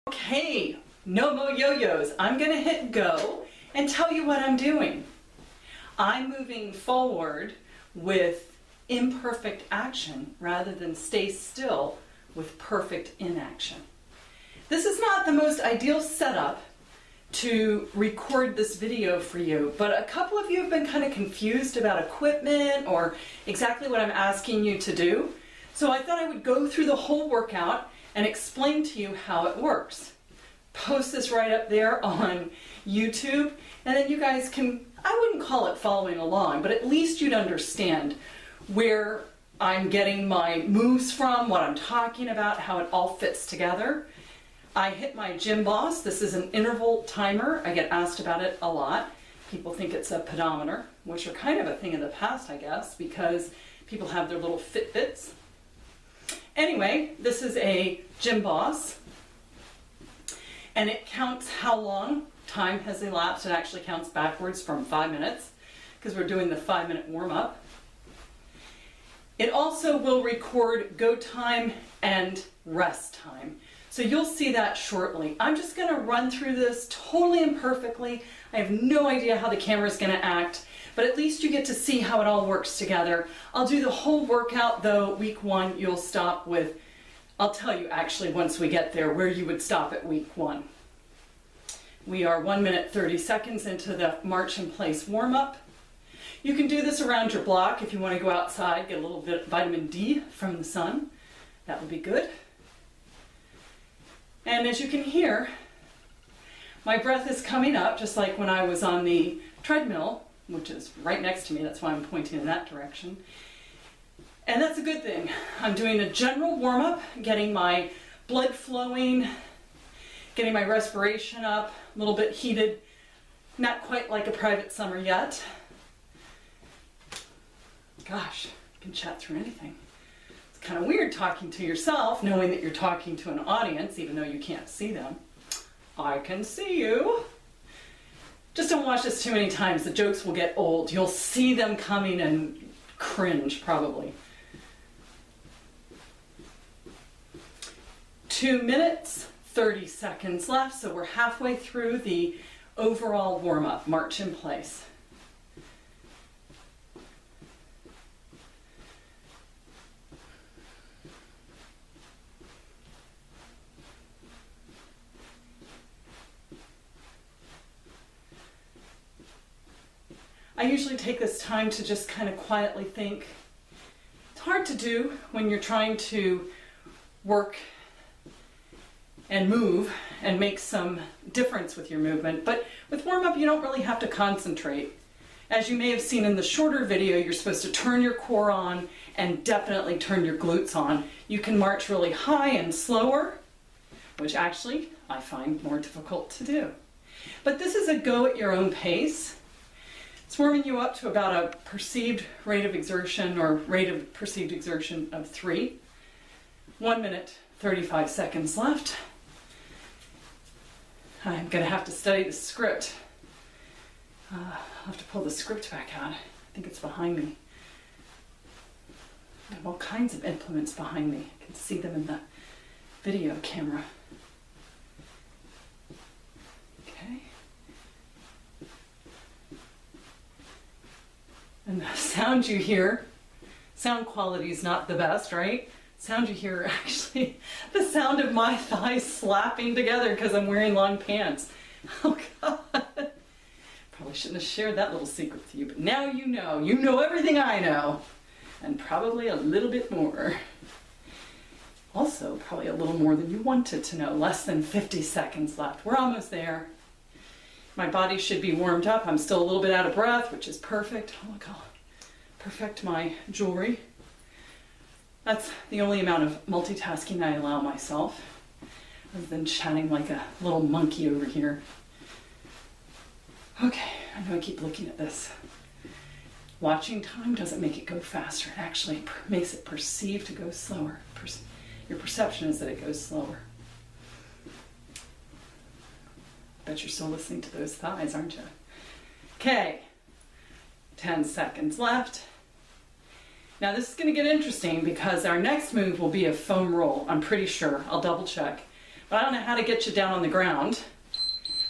Okay, no more yo-yos. I'm gonna hit go and tell you what I'm doing. I'm moving forward with imperfect action rather than stay still with perfect inaction. This is not the most ideal setup to record this video for you, but a couple of you have been kind of confused about equipment or exactly what I'm asking you to do. So I thought I would go through the whole workout and explain to you how it works. Post this right up there on YouTube, and then you guys can, I wouldn't call it following along, but at least you'd understand where I'm getting my moves from, what I'm talking about, how it all fits together. I hit my gym boss. This is an interval timer. I get asked about it a lot. People think it's a pedometer, which are kind of a thing of the past, I guess, because people have their little Fitbits. Anyway, this is a gym boss, and it counts how long time has elapsed. It actually counts backwards from 5 minutes because we're doing the 5-minute warm-up. It also will record go time and rest time. So you'll see that shortly. I'm just going to run through this totally imperfectly. I have no idea how the camera is going to act, but at least you get to see how it all works together. I'll do the whole workout though. Week 1 you'll stop with, I'll tell you actually once we get there where you would stop at week 1. We are 1 minute 30 seconds into the march in place warm-up. You can do this around your block if you want to go outside, get a little bit of vitamin D from the sun. That would be good. And as you can hear, my breath is coming up just like when I was on the treadmill, which is right next to me. That's why I'm pointing in that direction. And that's a good thing. I'm doing a general warm-up, getting my blood flowing, getting my respiration up, a little bit heated. Not quite like a private summer yet. Gosh, you can chat through anything. It's kind of weird talking to yourself, knowing that you're talking to an audience, even though you can't see them. I can see you. Just don't watch this too many times. The jokes will get old. You'll see them coming and cringe, probably. 2 minutes, 30 seconds left, so we're halfway through the overall warm-up, march in place. I usually take this time to just kind of quietly think. It's hard to do when you're trying to work and move and make some difference with your movement, but with warm-up you don't really have to concentrate. As you may have seen in the shorter video, you're supposed to turn your core on and definitely turn your glutes on. You can march really high and slower, which actually I find more difficult to do. But this is a go at your own pace. It's warming you up to about a perceived rate of exertion or rate of perceived exertion of 3. 1 minute, 35 seconds left. I'm going to have to study the script. I'll have to pull the script back out. I think it's behind me. I have all kinds of implements behind me. I can see them in the video camera. Okay. And the sound you hear, sound quality is not the best, right? Sound you hear actually the sound of my thighs slapping together because I'm wearing long pants. Oh God. Probably shouldn't have shared that little secret with you, but now you know. You know everything I know, and probably a little bit more. Also, probably a little more than you wanted to know. Less than 50 seconds left. We're almost there. My body should be warmed up. I'm still a little bit out of breath, which is perfect. Oh, look, I'll perfect my jewelry. That's the only amount of multitasking I allow myself, other than chatting like a little monkey over here. Okay, I know I keep looking at this. Watching time doesn't make it go faster. It actually makes it perceive to go slower. Your perception is that it goes slower. Bet you're still listening to those thighs, aren't you? Okay, 10 seconds left. Now this is going to get interesting because our next move will be a foam roll, I'm pretty sure. I'll double check. but I don't know how to get you down on the ground.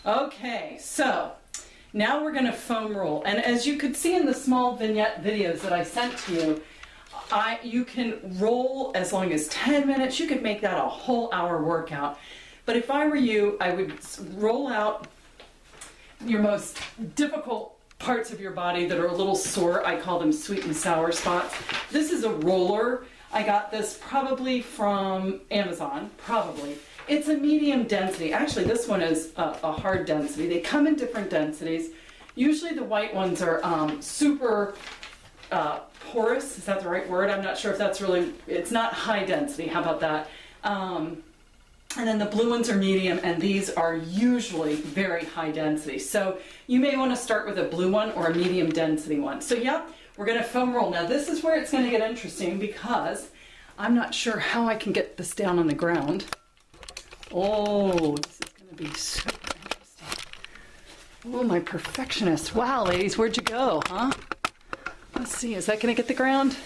Okay, so now we're going to foam roll. And as you could see in the small vignette videos that I sent to you, you can roll as long as 10 minutes. You could make that a whole hour workout. But if I were you, I would roll out your most difficult parts of your body that are a little sore. I call them sweet and sour spots. This is a roller. I got this probably from Amazon, probably. It's a medium density. Actually, this one is a hard density. They come in different densities. Usually the white ones are super porous. Is that the right word? I'm not sure if that's really, it's not high density. How about that? And then the blue ones are medium, and these are usually very high density. So you may want to start with a blue one or a medium density one. So yeah, we're going to foam roll. Now this is where it's going to get interesting because I'm not sure how I can get this down on the ground. Oh, this is going to be super interesting. Oh, my perfectionist. Wow, ladies, where'd you go, huh? Let's see, is that going to get the ground?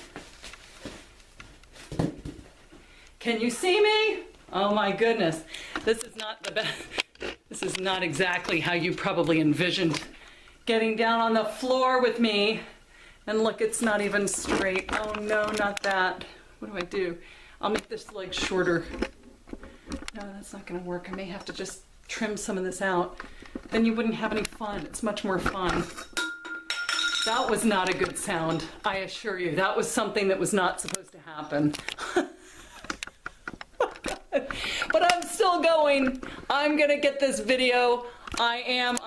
Can you see me? Oh my goodness, this is not the best. This is not exactly how you probably envisioned getting down on the floor with me. And look, it's not even straight. Oh no, not that. What do I do? I'll make this leg shorter. No, that's not gonna work. I may have to just trim some of this out. Then you wouldn't have any fun. It's much more fun. That was not a good sound, I assure you. That was something that was not supposed to happen. But I'm still going. I'm gonna get this video. I am.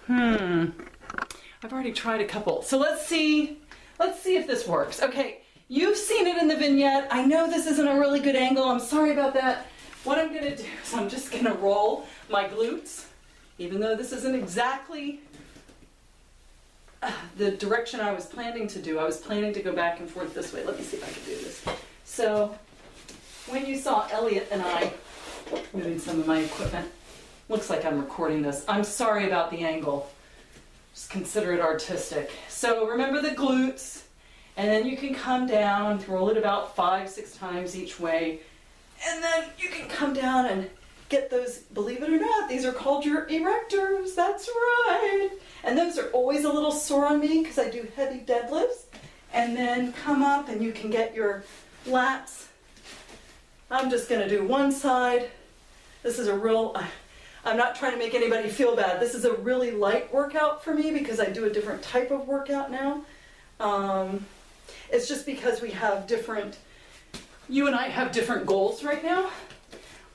I've already tried a couple. So let's see if this works. Okay, you've seen it in the vignette. I know this isn't a really good angle. I'm sorry about that. What I'm gonna do is I'm just gonna roll my glutes, even though this isn't exactly the direction I was planning to do. I was planning to go back and forth this way. Let me see if I can do this. So when you saw Elliot and I moving some of my equipment, looks like I'm recording this. I'm sorry about the angle. Just consider it artistic. So remember the glutes, and then you can come down, roll it about 5-6 times each way, and then you can come down and get those, believe it or not, these are called your erectors. That's right. And those are always a little sore on me because I do heavy deadlifts. And then come up and you can get your lats. I'm just going to do one side. This is a real, I'm not trying to make anybody feel bad. This is a really light workout for me because I do a different type of workout now. It's just because we have different, you and I have different goals right now.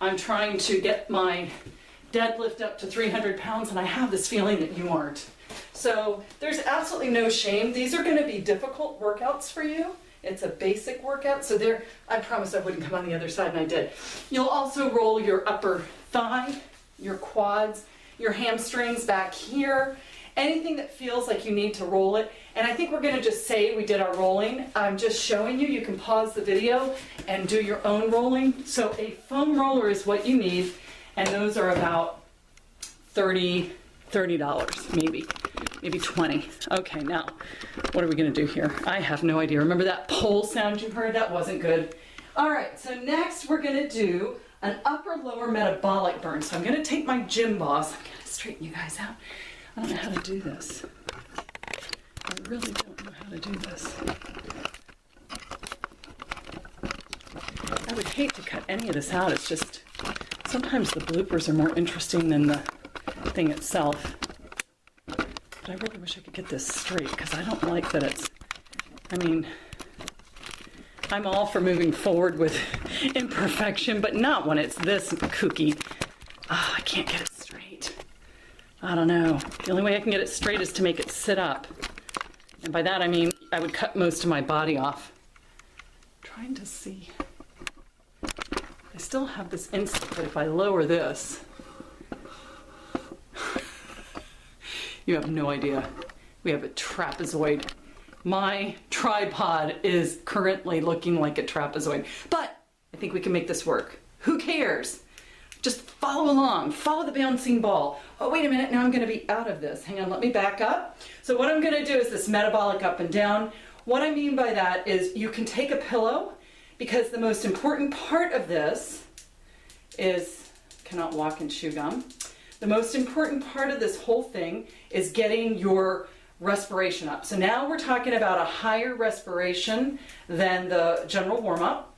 I'm trying to get my deadlift up to 300 pounds, and I have this feeling that you aren't. So there's absolutely no shame. These are going to be difficult workouts for you. It's a basic workout, so there, I promised I wouldn't come on the other side, and I did. You'll also roll your upper thigh, your quads, your hamstrings back here, anything that feels like you need to roll it. And I think we're going to just say we did our rolling. I'm just showing you. You can pause the video and do your own rolling. So a foam roller is what you need, and those are about $30 maybe 20. Okay, now, what are we going to do here? I have no idea. Remember that pole sound you heard? That wasn't good. All right, so next we're going to do an upper-lower metabolic burn. So I'm going to take my gym balls. I'm going to straighten you guys out. I don't know how to do this. I really don't know how to do this. I would hate to cut any of this out. It's just, sometimes the bloopers are more interesting than the thing itself. But I really wish I could get this straight because I don't like that it's, I mean, I'm all for moving forward with imperfection, but not when it's this kooky. Oh, I can't get it straight. I don't know. The only way I can get it straight is to make it sit up. And by that I mean I would cut most of my body off. I'm trying to see. I still have this instant, but if I lower this, you have no idea. We have a trapezoid. My tripod is currently looking like a trapezoid, but I think we can make this work. Who cares? Just follow along, follow the bouncing ball. Oh, wait a minute, now I'm gonna be out of this. Hang on, let me back up. So what I'm gonna do is this metabolic up and down. What I mean by that is you can take a pillow, because the most important part of this is, cannot walk and chew gum. The most important part of this whole thing is getting your respiration up. So now we're talking about a higher respiration than the general warm-up.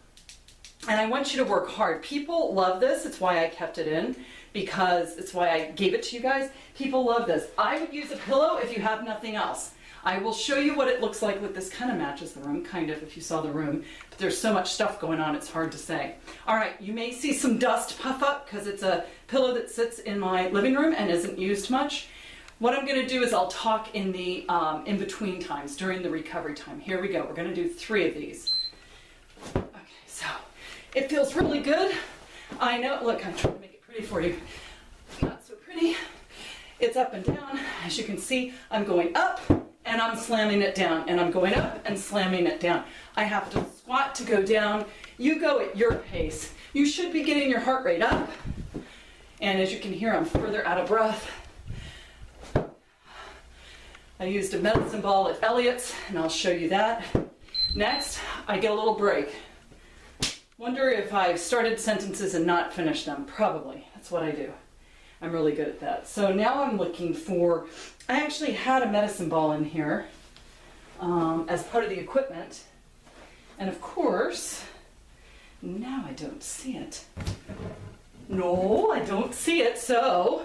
And I want you to work hard. People love this. It's why I kept it in, because it's why I gave it to you guys. People love this. I would use a pillow if you have nothing else. I will show you what it looks like with this. Kind of matches the room, kind of, if you saw the room. But there's so much stuff going on, it's hard to say. All right, you may see some dust puff up because it's a pillow that sits in my living room and isn't used much. What I'm going to do is I'll talk in the in-between times, during the recovery time. Here we go. We're going to do 3 of these. Okay, so it feels really good. I know, look, I'm trying to make it pretty for you. Not so pretty. It's up and down. As you can see, I'm going up and I'm slamming it down, and I'm going up and slamming it down. I have to squat to go down. You go at your pace. You should be getting your heart rate up. And as you can hear, I'm further out of breath. I used a medicine ball at Elliott's, and I'll show you that. Next, I get a little break. Wonder if I've started sentences and not finished them. Probably. That's what I do. I'm really good at that. So now I'm looking for, I actually had a medicine ball in here as part of the equipment. And of course, now I don't see it. No, I don't see it. So,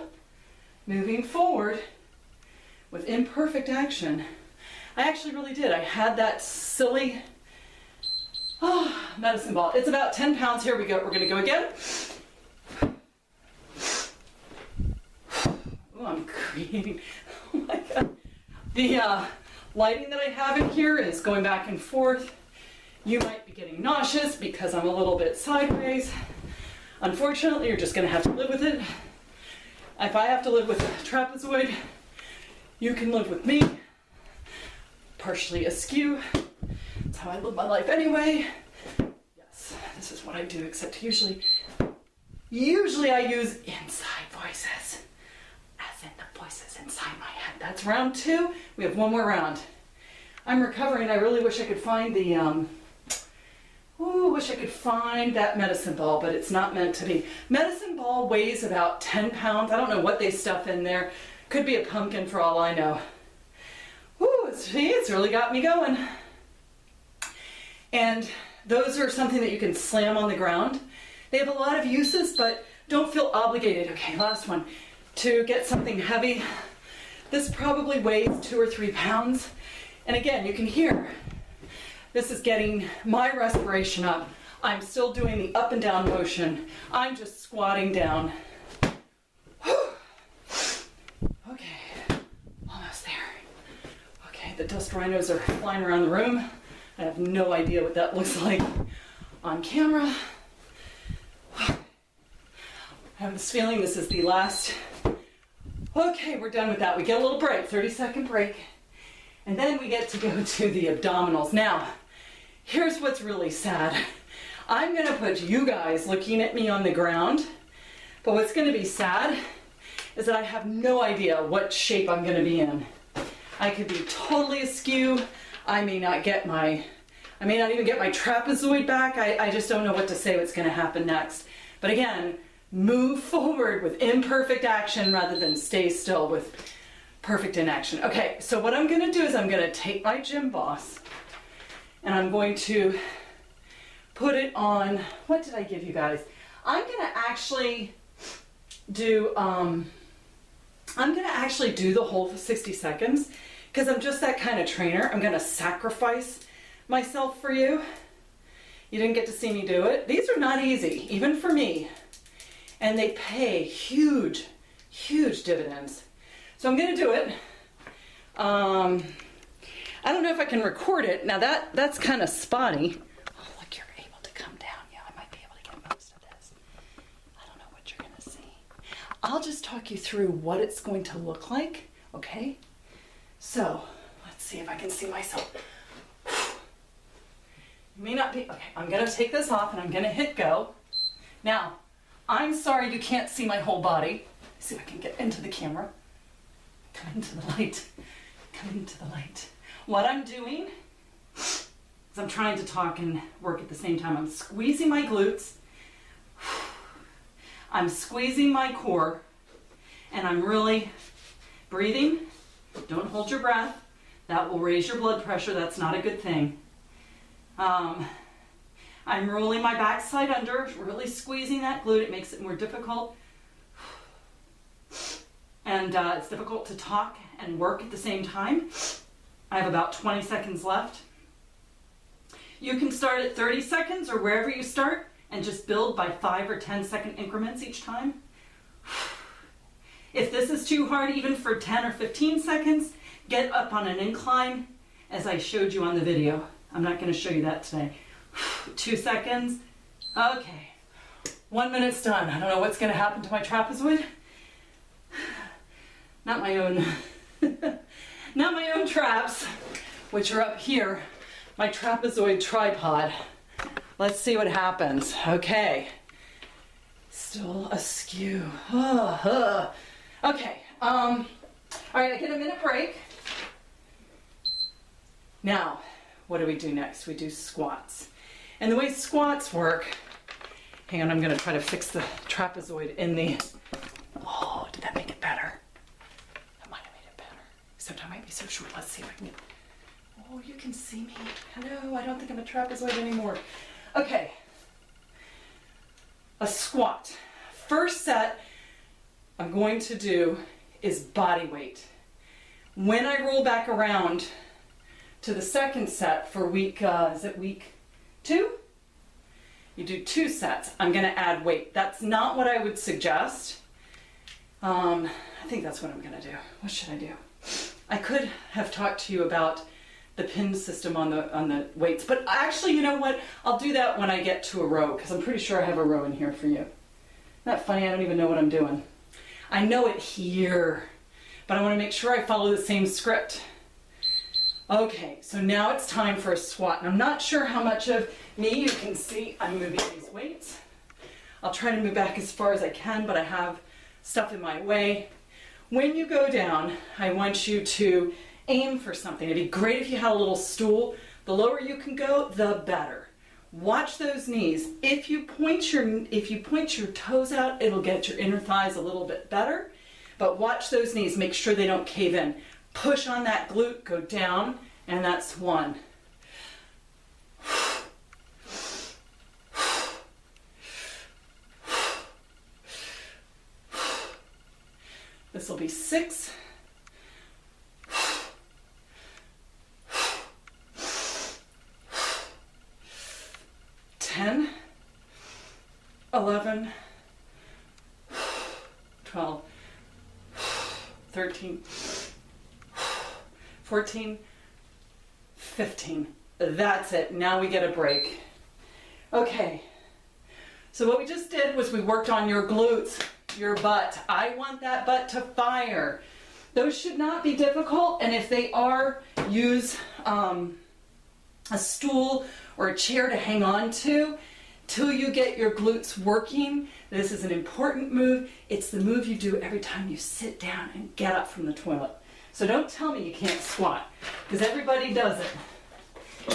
moving forward with imperfect action, I actually really did. I had that silly medicine ball. It's about 10 pounds. Here we go. We're going to go again. Oh, I'm creating. Oh my God. The lighting that I have in here is going back and forth. You might be getting nauseous because I'm a little bit sideways. Unfortunately, you're just going to have to live with it. If I have to live with a trapezoid, you can live with me. Partially askew. That's how I live my life anyway. Yes, this is what I do, except usually I use inside voices. As in the voices inside my head. That's round 2. We have one more round. I'm recovering. I really wish I could find the, wish I could find that medicine ball, but it's not meant to be. Medicine ball weighs about 10 pounds. I don't know what they stuff in there. Could be a pumpkin for all I know. Ooh, it's really got me going. And those are something that you can slam on the ground. They have a lot of uses, but don't feel obligated. Okay, last one. To get something heavy, this probably weighs 2 or 3 pounds. And again, you can hear, this is getting my respiration up. I'm still doing the up and down motion. I'm just squatting down. Okay, almost there. Okay, the dust rhinos are flying around the room. I have no idea what that looks like on camera. I have this feeling this is the last. Okay, we're done with that. We get a little break, 30-second break. And then we get to go to the abdominals. Now, here's what's really sad. I'm going to put you guys looking at me on the ground. But what's going to be sad is that I have no idea what shape I'm going to be in. I could be totally askew. I may not even get my trapezoid back. I just don't know what to say what's going to happen next. But again, move forward with imperfect action rather than stay still with perfect inaction. Okay, so what I'm going to do is I'm going to take my gym boss and I'm going to put it on, what did I give you guys? I'm going to actually do the whole 60 seconds because I'm just that kind of trainer. I'm going to sacrifice myself for you. You didn't get to see me do it. These are not easy, even for me. And they pay huge, huge dividends. So I'm going to do it. I don't know if I can record it. Now that's kind of spotty. Oh, look, you're able to come down. Yeah, I might be able to get most of this. I don't know what you're going to see. I'll just talk you through what it's going to look like, okay? So, let's see if I can see myself. You may not be, okay, I'm going to take this off and I'm going to hit go. Now, I'm sorry you can't see my whole body. Let's see if I can get into the camera. Come into the light. Come into the light. What I'm doing is I'm trying to talk and work at the same time. I'm squeezing my glutes. I'm squeezing my core and I'm really breathing. Don't hold your breath. That will raise your blood pressure. That's not a good thing. I'm rolling my backside under, really squeezing that glute. It makes it more difficult. And it's difficult to talk and work at the same time. I have about 20 seconds left. You can start at 30 seconds or wherever you start and just build by 5 or 10 second increments each time. If this is too hard, even for 10 or 15 seconds, get up on an incline as I showed you on the video. I'm not going to show you that today. 2 seconds. Okay. 1 minute's done. I don't know what's going to happen to my trapezoid. Not my own, not my own traps, which are up here. My trapezoid tripod. Let's see what happens. Okay. Still askew. Okay. All right, I get a minute break. Now, what do we do next? We do squats. And the way squats work, hang on, I'm going to try to fix the trapezoid in the, oh, did that make it better? That might have made it better. Except I might be so short. Let's see if I can get, oh, you can see me. Hello, I don't think I'm a trapezoid anymore. Okay. A squat. First set I'm going to do is body weight. When I roll back around to the second set for week, is it week 2? You do 2 sets. I'm going to add weight. That's not what I would suggest. I think that's what I'm going to do. What should I do? I could have talked to you about the pin system on the weights, but actually, you know what? I'll do that when I get to a row, because I'm pretty sure I have a row in here for you. Isn't that funny? I don't even know what I'm doing. I know it here, but I want to make sure I follow the same script. Okay, so now it's time for a squat. And I'm not sure how much of me you can see. I'm moving these weights. I'll try to move back as far as I can, but I have stuff in my way. When you go down, I want you to aim for something. It'd be great if you had a little stool. The lower you can go, the better. Watch those knees. If you point your toes out, it'll get your inner thighs a little bit better. But watch those knees. Make sure they don't cave in. Push on that glute, go down, and that's 1. This will be 6. 10, 11, 12, 13, 14, 15. That's it. Now we get a break. Okay. So what we just did was we worked on your glutes, your butt. I want that butt to fire. Those should not be difficult, and if they are, use a stool or a chair to hang on to till you get your glutes working. This is an important move. It's the move you do every time you sit down and get up from the toilet. So don't tell me you can't squat, because everybody does it.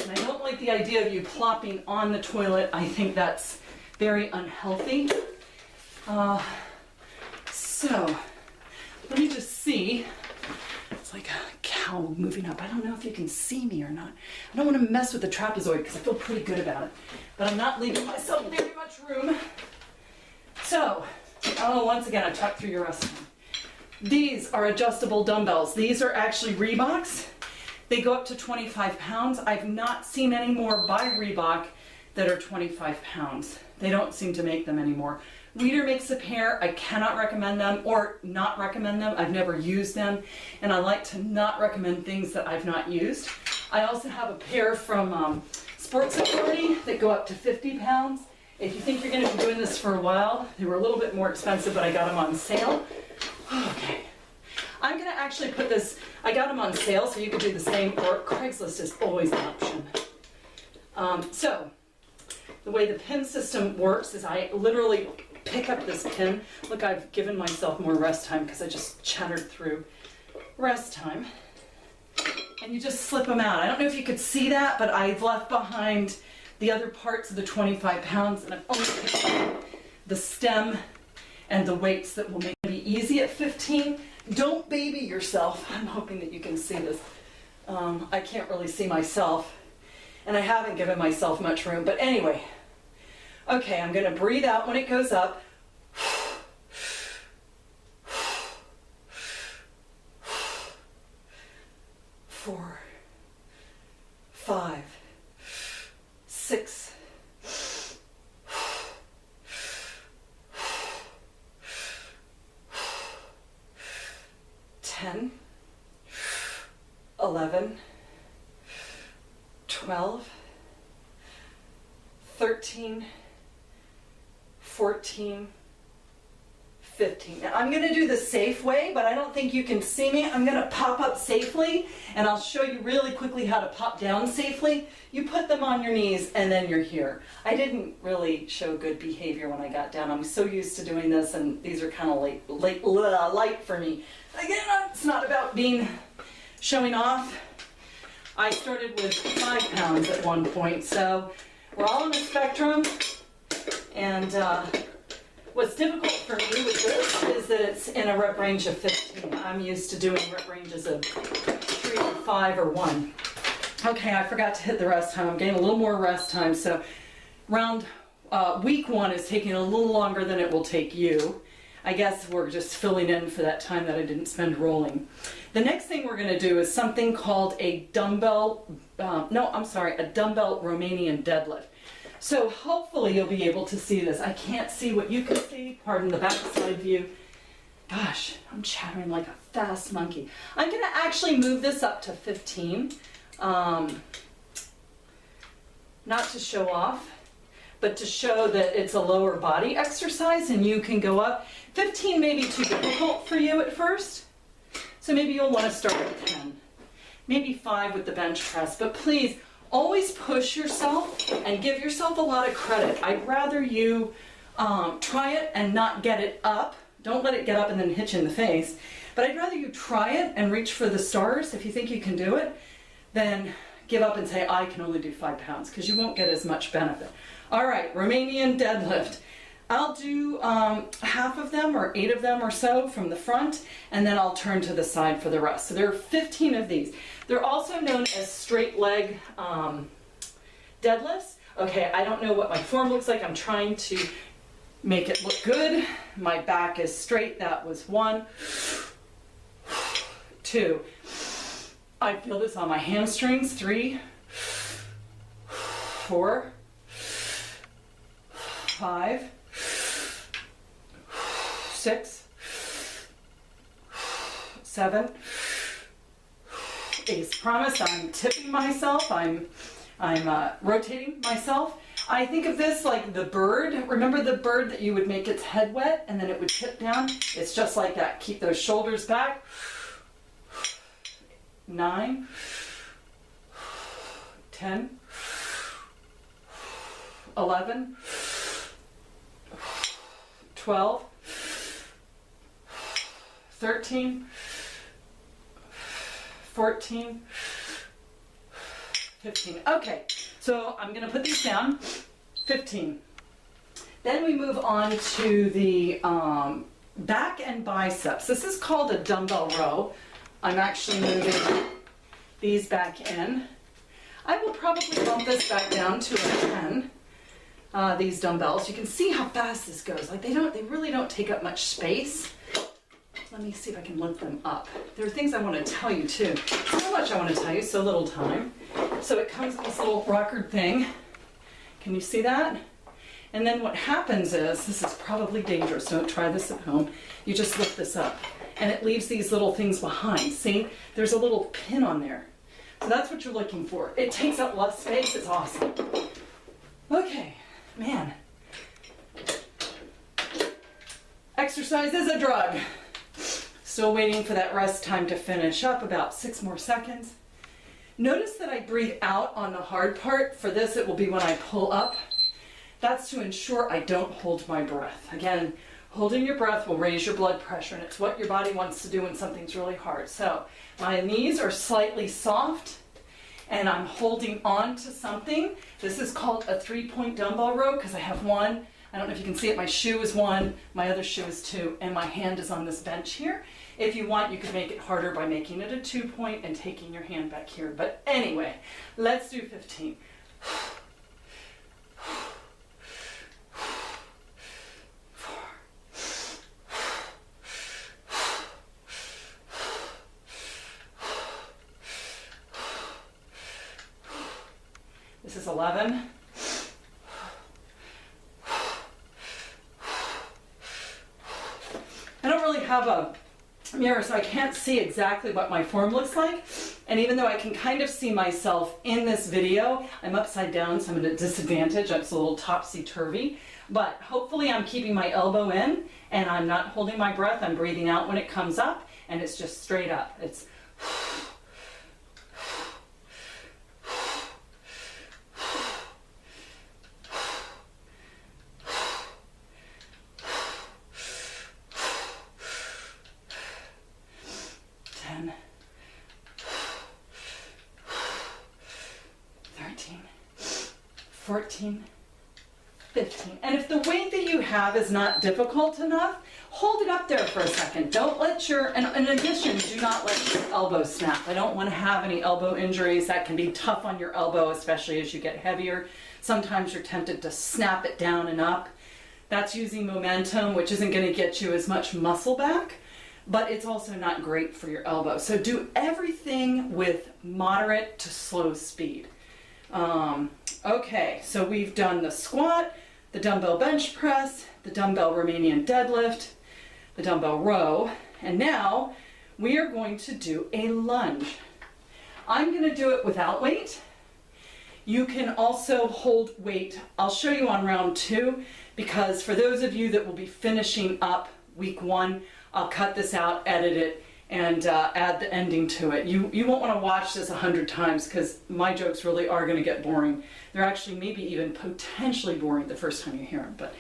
And I don't like the idea of you plopping on the toilet. I think that's very unhealthy. So let me just see. It's like a cow moving up. I don't know if you can see me or not. I don't want to mess with the trapezoid because I feel pretty good about it. But I'm not leaving myself very much room. So, once again, I talked through your wrestling. These are adjustable dumbbells. These are actually Reeboks. They go up to 25 pounds. I've not seen any more by Reebok that are 25 pounds. They don't seem to make them anymore. Leader makes a pair. I cannot recommend them or not recommend them. I've never used them, and I like to not recommend things that I've not used. I also have a pair from Sports Authority that go up to 50 pounds. If you think you're going to be doing this for a while, they were a little bit more expensive, but I got them on sale. Okay. I'm going to actually put this, I got them on sale, so you could do the same, or Craigslist is always an option. So, the way the pin system works is I literally pick up this pin. Look, I've given myself more rest time because I just chattered through rest time. And you just slip them out. I don't know if you could see that, but I've left behind the other parts of the 25 pounds, and I've only picked up the stem and the weights that will make it be easy at 15. Don't baby yourself. I'm hoping that you can see this. I can't really see myself, and I haven't given myself much room, but anyway. Okay, I'm going to breathe out when it goes up. 4, 5, 6, 10, 11, 12, 13, 14, 15. Now I'm going to do the safe way, but I don't think you can see me. I'm going to pop up safely, and I'll show you really quickly how to pop down safely. You put them on your knees, and then you're here. I didn't really show good behavior when I got down. I'm so used to doing this, and these are kind of light for me. Again, it's not about showing off. I started with 5 pounds at one point, so we're all on the spectrum, and what's difficult for me with this is that it's in a rep range of 15. I'm used to doing rep ranges of 3 or 5 or 1. Okay, I forgot to hit the rest time. I'm getting a little more rest time, so week 1 is taking a little longer than it will take you. I guess we're just filling in for that time that I didn't spend rolling. The next thing we're going to do is something called a dumbbell Romanian deadlift. So hopefully you'll be able to see this. I can't see what you can see. Pardon the backside view. Gosh, I'm chattering like a fast monkey. I'm going to actually move this up to 15. Not to show off, but to show that it's a lower body exercise and you can go up. 15 may be too difficult for you at first, so maybe you'll want to start with 10. Maybe 5 with the bench press, but please always push yourself and give yourself a lot of credit. I'd rather you try it and not get it up. Don't let it get up and then hit you in the face. But I'd rather you try it and reach for the stars if you think you can do it, than give up and say, I can only do 5 pounds, because you won't get as much benefit. All right, Romanian deadlift. I'll do half of them or 8 of them or so from the front, and then I'll turn to the side for the rest. So there are 15 of these. They're also known as straight leg deadlifts. Okay, I don't know what my form looks like. I'm trying to make it look good. My back is straight. That was 1, 2. I feel this on my hamstrings. 3, 4, 5, 6, 7, 8. Promise, I'm tipping myself. I'm rotating myself. I think of this like the bird. Remember the bird that you would make its head wet and then it would tip down? It's just like that. Keep those shoulders back. 9, 10, 11, 12, 13, 14, 15. Okay, so I'm going to put these down. 15. Then we move on to the back and biceps. This is called a dumbbell row. I'm actually moving these back in. I will probably bump this back down to a 10. These dumbbells. You can see how fast this goes. Like they really don't take up much space. Let me see if I can lift them up. There are things I want to tell you too. So much I want to tell you, so little time. So it comes with this little rocker thing. Can you see that? And then what happens is, this is probably dangerous, don't try this at home. You just lift this up and it leaves these little things behind. See, there's a little pin on there. So that's what you're looking for. It takes up less space, it's awesome. Okay, man. Exercise is a drug. Still waiting for that rest time to finish up, about 6 more seconds. Notice that I breathe out on the hard part. For this, it will be when I pull up. That's to ensure I don't hold my breath. Again, holding your breath will raise your blood pressure, and it's what your body wants to do when something's really hard. So my knees are slightly soft, and I'm holding on to something. This is called a 3-point dumbbell row because I have 1, I don't know if you can see it, my shoe is 1, my other shoe is 2, and my hand is on this bench here. If you want, you could make it harder by making it a 2-point and taking your hand back here. But anyway, let's do 15. This is 11. I don't really have a mirror, so I can't see exactly what my form looks like. And even though I can kind of see myself in this video, I'm upside down, so I'm at a disadvantage. I'm a little topsy-turvy. But hopefully I'm keeping my elbow in, and I'm not holding my breath. I'm breathing out when it comes up, and it's just straight up. It's 10, 13, 14, 15. And if the weight that you have is not difficult enough, hold it up there for a second. Don't let your, and in addition, do not let your elbow snap. I don't want to have any elbow injuries. That can be tough on your elbow, especially as you get heavier. Sometimes you're tempted to snap it down and up. That's using momentum, which isn't going to get you as much muscle back, but it's also not great for your elbow. So do everything with moderate to slow speed. Okay, so we've done the squat, the dumbbell bench press, the dumbbell Romanian deadlift, the dumbbell row, and now we are going to do a lunge. I'm going to do it without weight. You can also hold weight. I'll show you on round 2, because for those of you that will be finishing up week 1, I'll cut this out, edit it, and add the ending to it. You won't want to watch this 100 times, because my jokes really are going to get boring. They're actually maybe even potentially boring the first time you hear them, but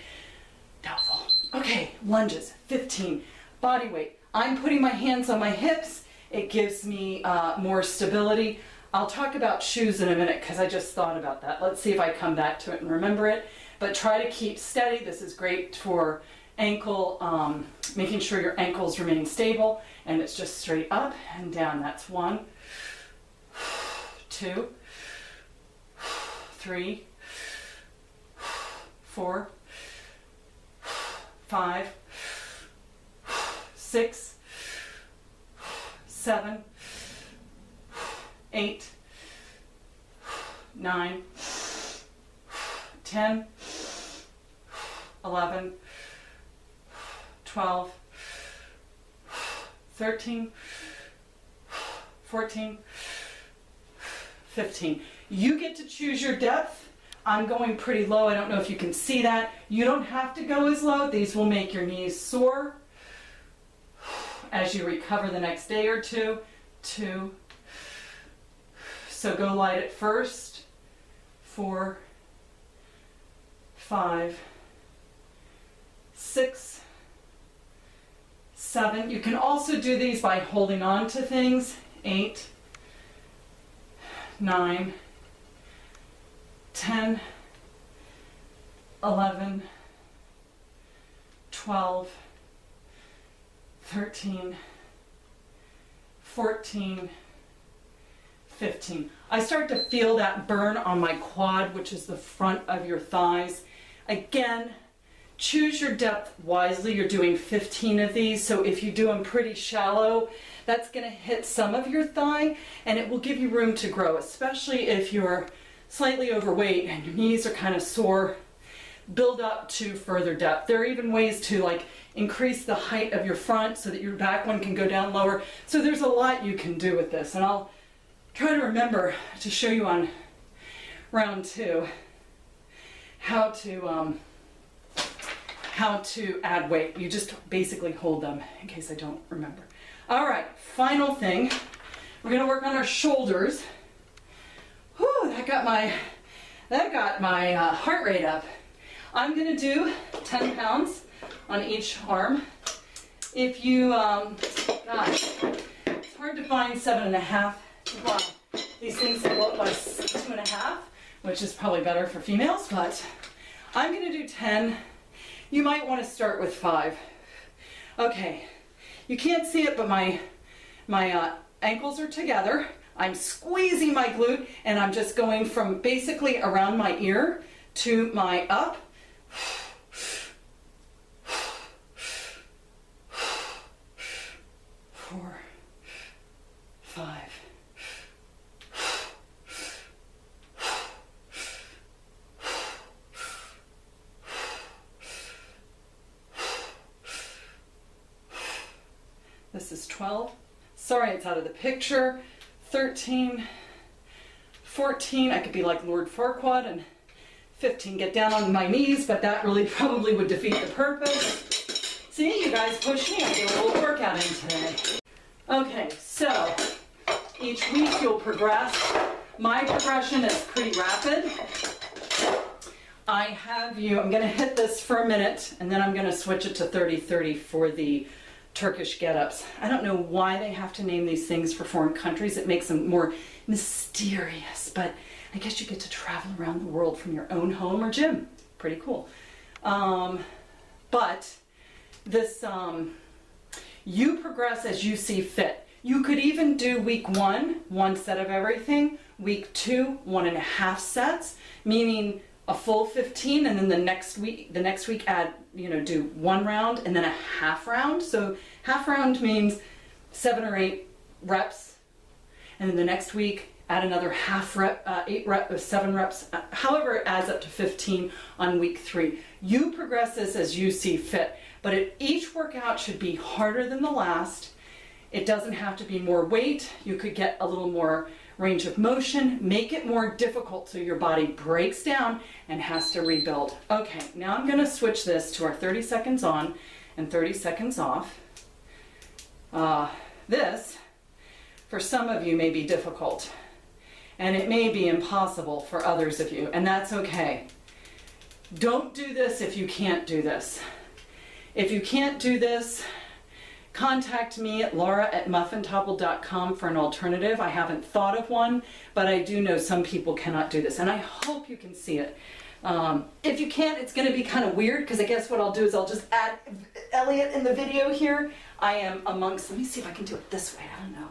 doubtful. Okay, lunges, 15, body weight. I'm putting my hands on my hips. It gives me more stability. I'll talk about shoes in a minute, because I just thought about that. Let's see if I come back to it and remember it. But try to keep steady. This is great for ankle, making sure your ankles remain stable, and it's just straight up and down. That's 1, 2, 3, 4, 5, 6, 7, 8, 9, 10, 11, 12, 13, 14, 15. You get to choose your depth. I'm going pretty low. I don't know if you can see that. You don't have to go as low. These will make your knees sore as you recover the next day or two. 2. So go light at first. 4, 5, 6, 7. You can also do these by holding on to things. 8, 9, 10, 11, 12, 13, 14, 15. I start to feel that burn on my quad, which is the front of your thighs. Again, choose your depth wisely. You're doing 15 of these, so if you do them pretty shallow, that's going to hit some of your thigh, and it will give you room to grow, especially if you're slightly overweight and your knees are kind of sore. Build up to further depth. There are even ways to like increase the height of your front so that your back one can go down lower. So there's a lot you can do with this, and I'll try to remember to show you on round 2 how to add weight. You just basically hold them, in case I don't remember. All right, final thing. We're gonna work on our shoulders. Whew, that got my heart rate up. I'm gonna do 10 pounds on each arm. If you, gosh, it's hard to find 7.5. Wow, these things look like 2.5, which is probably better for females, but I'm gonna do 10. You might want to start with 5. Okay, you can't see it, but my ankles are together. I'm squeezing my glute, and I'm just going from basically around my ear to my up. 4, 5. This is 12. Sorry, it's out of the picture. 13, 14, I could be like Lord Farquaad, and 15, get down on my knees, but that really probably would defeat the purpose. See, you guys push me, I get a little workout in today. Okay, so each week you'll progress. My progression is pretty rapid. I'm gonna hit this for a minute, and then I'm gonna switch it to 30-30 for the Turkish Getups. I don't know why they have to name these things for foreign countries. It makes them more mysterious, but I guess you get to travel around the world from your own home or gym. Pretty cool. But this, you progress as you see fit. You could even do week 1 set of everything. Week 2, 1.5 sets, meaning a full 15, and then the next week add, do 1 round and then a half round. So half round means 7 or 8 reps, and then the next week add another half rep, 7 reps, however it adds up to 15 on week 3. You progress this as you see fit, but each workout should be harder than the last. It doesn't have to be more weight. You could get a little more range of motion, make it more difficult so your body breaks down and has to rebuild. Okay, now I'm gonna switch this to our 30 seconds on and 30 seconds off. This, for some of you, may be difficult, and it may be impossible for others of you, and that's okay. Don't do this if you can't do this. If you can't do this, contact me at laura@muffintopple.com for an alternative. I haven't thought of one, but I do know some people cannot do this, and I hope you can see it. If you can't, it's going to be kind of weird, because I guess what I'll do is I'll just add Elliot in the video here. I am amongst, let me see if I can do it this way. I don't know.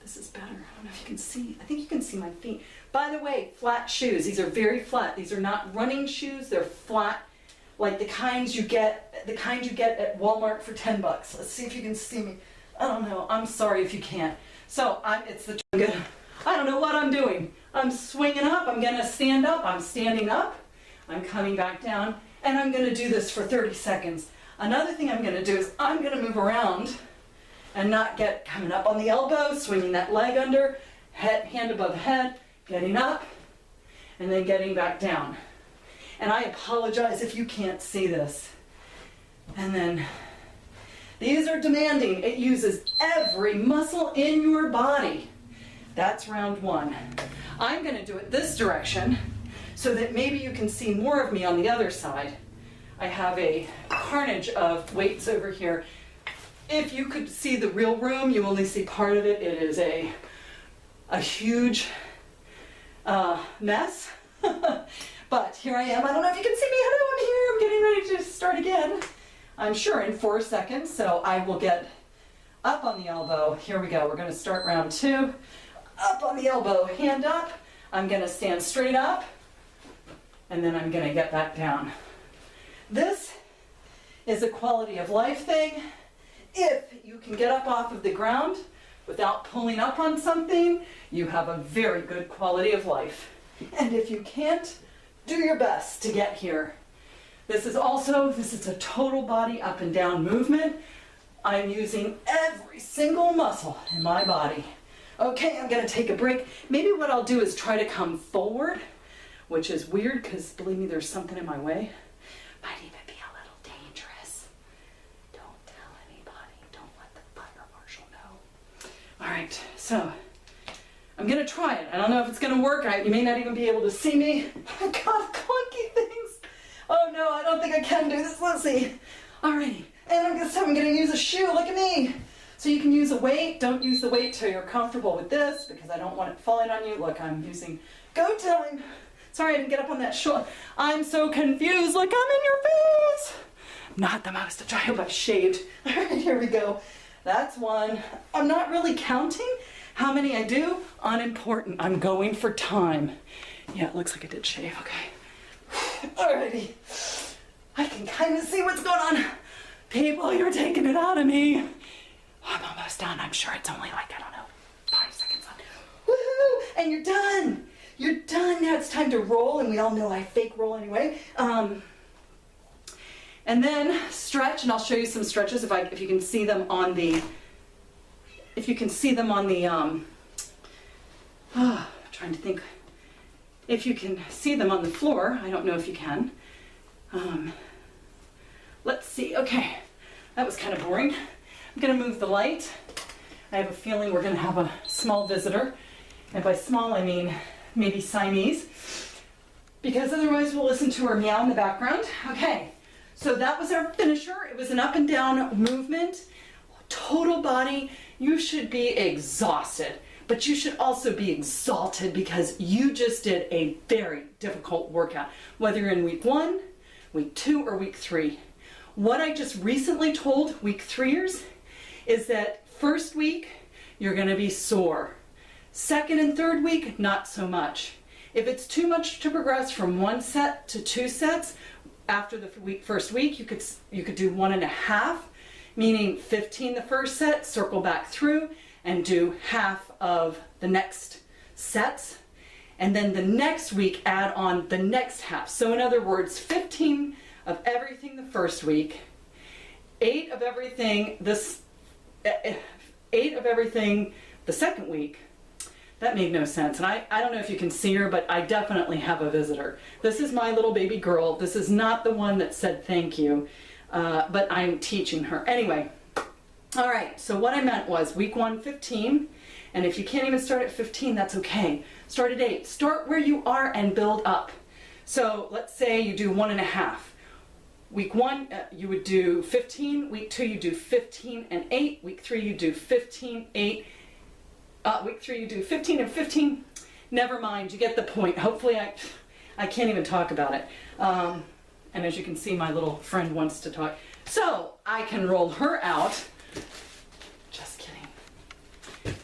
This is better. I don't know if you can see. I think you can see my feet. By the way, flat shoes. These are very flat. These are not running shoes. They're flat, like the kinds you get at Walmart for 10 bucks. Let's see if you can see me. I don't know. I'm sorry if you can't. So I don't know what I'm doing. I'm swinging up. I'm going to stand up. I'm standing up. I'm coming back down, and I'm going to do this for 30 seconds. Another thing I'm going to do is I'm going to move around and not get coming up on the elbow, swinging that leg under, hand above head, getting up, and then getting back down. And I apologize if you can't see this. And then these are demanding. It uses every muscle in your body. That's round 1. I'm going to do it this direction so that maybe you can see more of me on the other side. I have a carnage of weights over here. If you could see the real room, you only see part of it. It is a huge mess. But here I am. I don't know if you can see me. Hello, I'm here. I'm getting ready to start again. I'm sure in 4 seconds, so I will get up on the elbow. Here we go. We're going to start round 2. Up on the elbow, hand up. I'm going to stand straight up, and then I'm going to get back down. This is a quality of life thing. If you can get up off of the ground without pulling up on something, you have a very good quality of life. And if you can't, do your best to get here. This is a total body up and down movement. I'm using every single muscle in my body. Okay, I'm gonna take a break. Maybe what I'll do is try to come forward, which is weird because believe me, there's something in my way. Might even be a little dangerous. Don't tell anybody. Don't let the fire marshal know. All right, so I'm gonna try it. I don't know if it's gonna work. You may not even be able to see me. I've got clunky things. Oh no, I don't think I can do this. Let's see. Alrighty, and I'm gonna use a shoe. Look at me. So you can use a weight. Don't use the weight till you're comfortable with this because I don't want it falling on you. Look, I'm using, go tell him. Sorry, I didn't get up on that shoulder. I'm so confused. Look, I'm in your face. not the most. I hope I've shaved. All right, here we go. That's one. I'm not really counting how many I do. Unimportant. I'm going for time. Yeah, it looks like I did shave. Okay. Alrighty. I can kind of see what's going on. People, you're taking it out of me. I'm almost done. I'm sure it's only like, I don't know, 5 seconds on. Woohoo! And you're done. You're done. Now it's time to roll, and we all know I fake roll anyway. And then stretch, and I'll show you some stretches if you can see them on the, trying to think, if you can see them on the floor. I don't know if you can. Let's see. Okay, that was kind of boring. I'm gonna move the light. I have a feeling we're gonna have a small visitor, and by small I mean maybe Siamese, because otherwise we'll listen to her meow in the background. Okay. So that was our finisher. It was an up and down movement, total body. You should be exhausted, but you should also be exalted because you just did a very difficult workout, whether you're in week 1, week 2, or week 3. What I just recently told week 3ers is that first week, you're gonna be sore. Second and third week, not so much. If it's too much to progress from 1 set to 2 sets, after the first week, you could do 1.5, meaning 15 the first set, circle back through, and do half of the next sets. And then the next week, add on the next half. So in other words, 15 of everything the first week, 8 of everything the second week. That made no sense. And I don't know if you can see her, but I definitely have a visitor. This is my little baby girl. This is not the one that said thank you, but I'm teaching her. Anyway, all right, so what I meant was week 1, 15, and if you can't even start at 15, that's okay. Start at 8. Start where you are and build up. So let's say you do 1.5. Week 1, you would do 15. Week 2, you do 15 and 8. Week 3, you do 15, 8. Week 3 you do 15 and 15. Never mind, you get the point. Hopefully I can't even talk about it. And as you can see, my little friend wants to talk. So I can roll her out. Just kidding.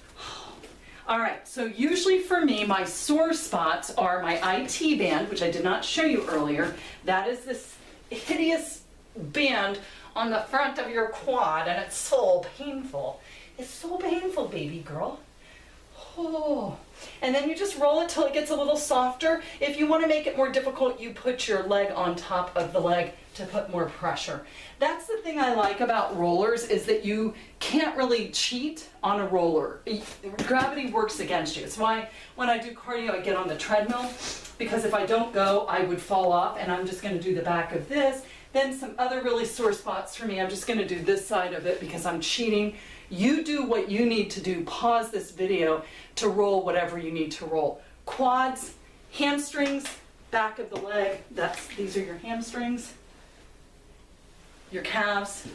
All right, so usually for me, my sore spots are my IT band, which I did not show you earlier. That is this hideous band on the front of your quad, and it's so painful. It's so painful, baby girl. Oh. And then you just roll it till it gets a little softer. If you want to make it more difficult, you put your leg on top of the leg to put more pressure. That's the thing I like about rollers, is that you can't really cheat on a roller. Gravity works against you. It's why when I do cardio, I get on the treadmill, because if I don't go, I would fall off, and I'm just going to do the back of this. Then some other really sore spots for me, I'm just going to do this side of it because I'm cheating. You do what you need to do. Pause this video to roll whatever you need to roll. Quads, hamstrings, back of the leg. These are your hamstrings, your calves.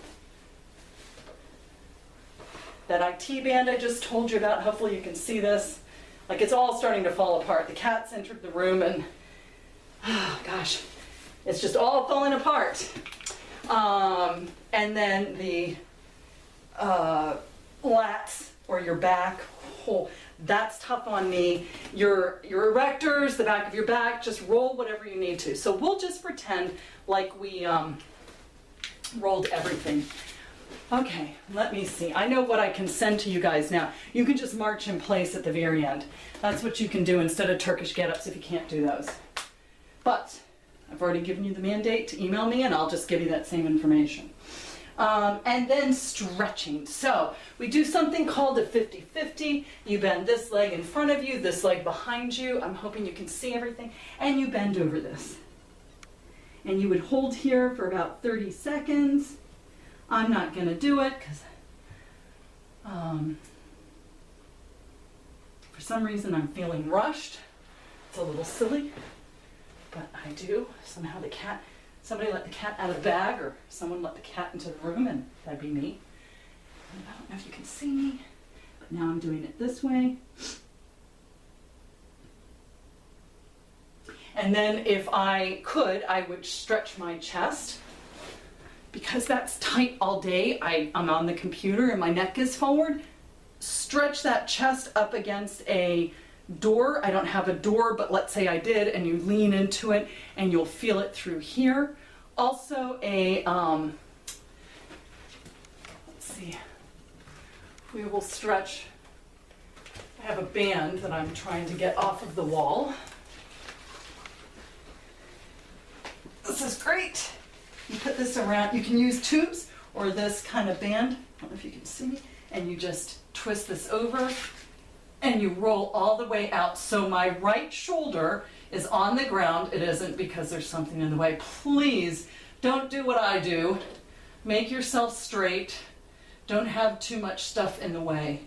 That IT band I just told you about, hopefully you can see this. Like, it's all starting to fall apart. The cat's entered the room and, oh gosh, it's just all falling apart. And then the lats, or your back, that's tough on me. Your erectors, the back of your back, just roll whatever you need to. So we'll just pretend like we rolled everything. Okay, let me see. I know what I can send to you guys now. You can just march in place at the very end. That's what you can do instead of Turkish Getups if you can't do those. But I've already given you the mandate to email me, and I'll just give you that same information. And then stretching. So we do something called a 50-50. You bend this leg in front of you, this leg behind you. I'm hoping you can see everything. And you bend over this. And you would hold here for about 30 seconds. I'm not going to do it because for some reason I'm feeling rushed. It's a little silly, but I do. Somehow somebody let the cat out of the bag, or someone let the cat into the room, and that'd be me. And I don't know if you can see me, but now I'm doing it this way. And then if I could, I would stretch my chest because that's tight all day, I'm on the computer and my neck is forward, stretch that chest up against a door. I don't have a door, but let's say I did, and you lean into it and you'll feel it through here. Also let's see, we will stretch. I have a band that I'm trying to get off of the wall. This is great. You put this around, you can use tubes or this kind of band, I don't know if you can see me, and you just twist this over and you roll all the way out. So my right shoulder is on the ground. It isn't because there's something in the way. Please don't do what I do. Make yourself straight. Don't have too much stuff in the way.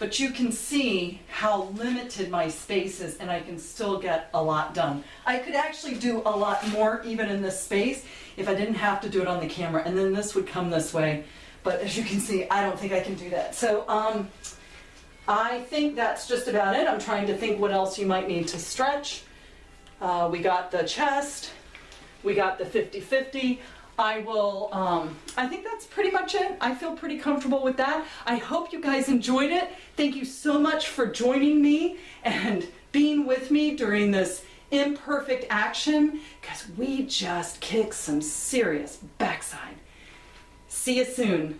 But you can see how limited my space is, and I can still get a lot done. I could actually do a lot more even in this space if I didn't have to do it on the camera, and then this would come this way. But as you can see, I don't think I can do that. So I think that's just about it. I'm trying to think what else you might need to stretch. We got the chest, we got the 50-50. I think that's pretty much it. I feel pretty comfortable with that. I hope you guys enjoyed it. Thank you so much for joining me and being with me during this imperfect action, because we just kicked some serious backside. See you soon.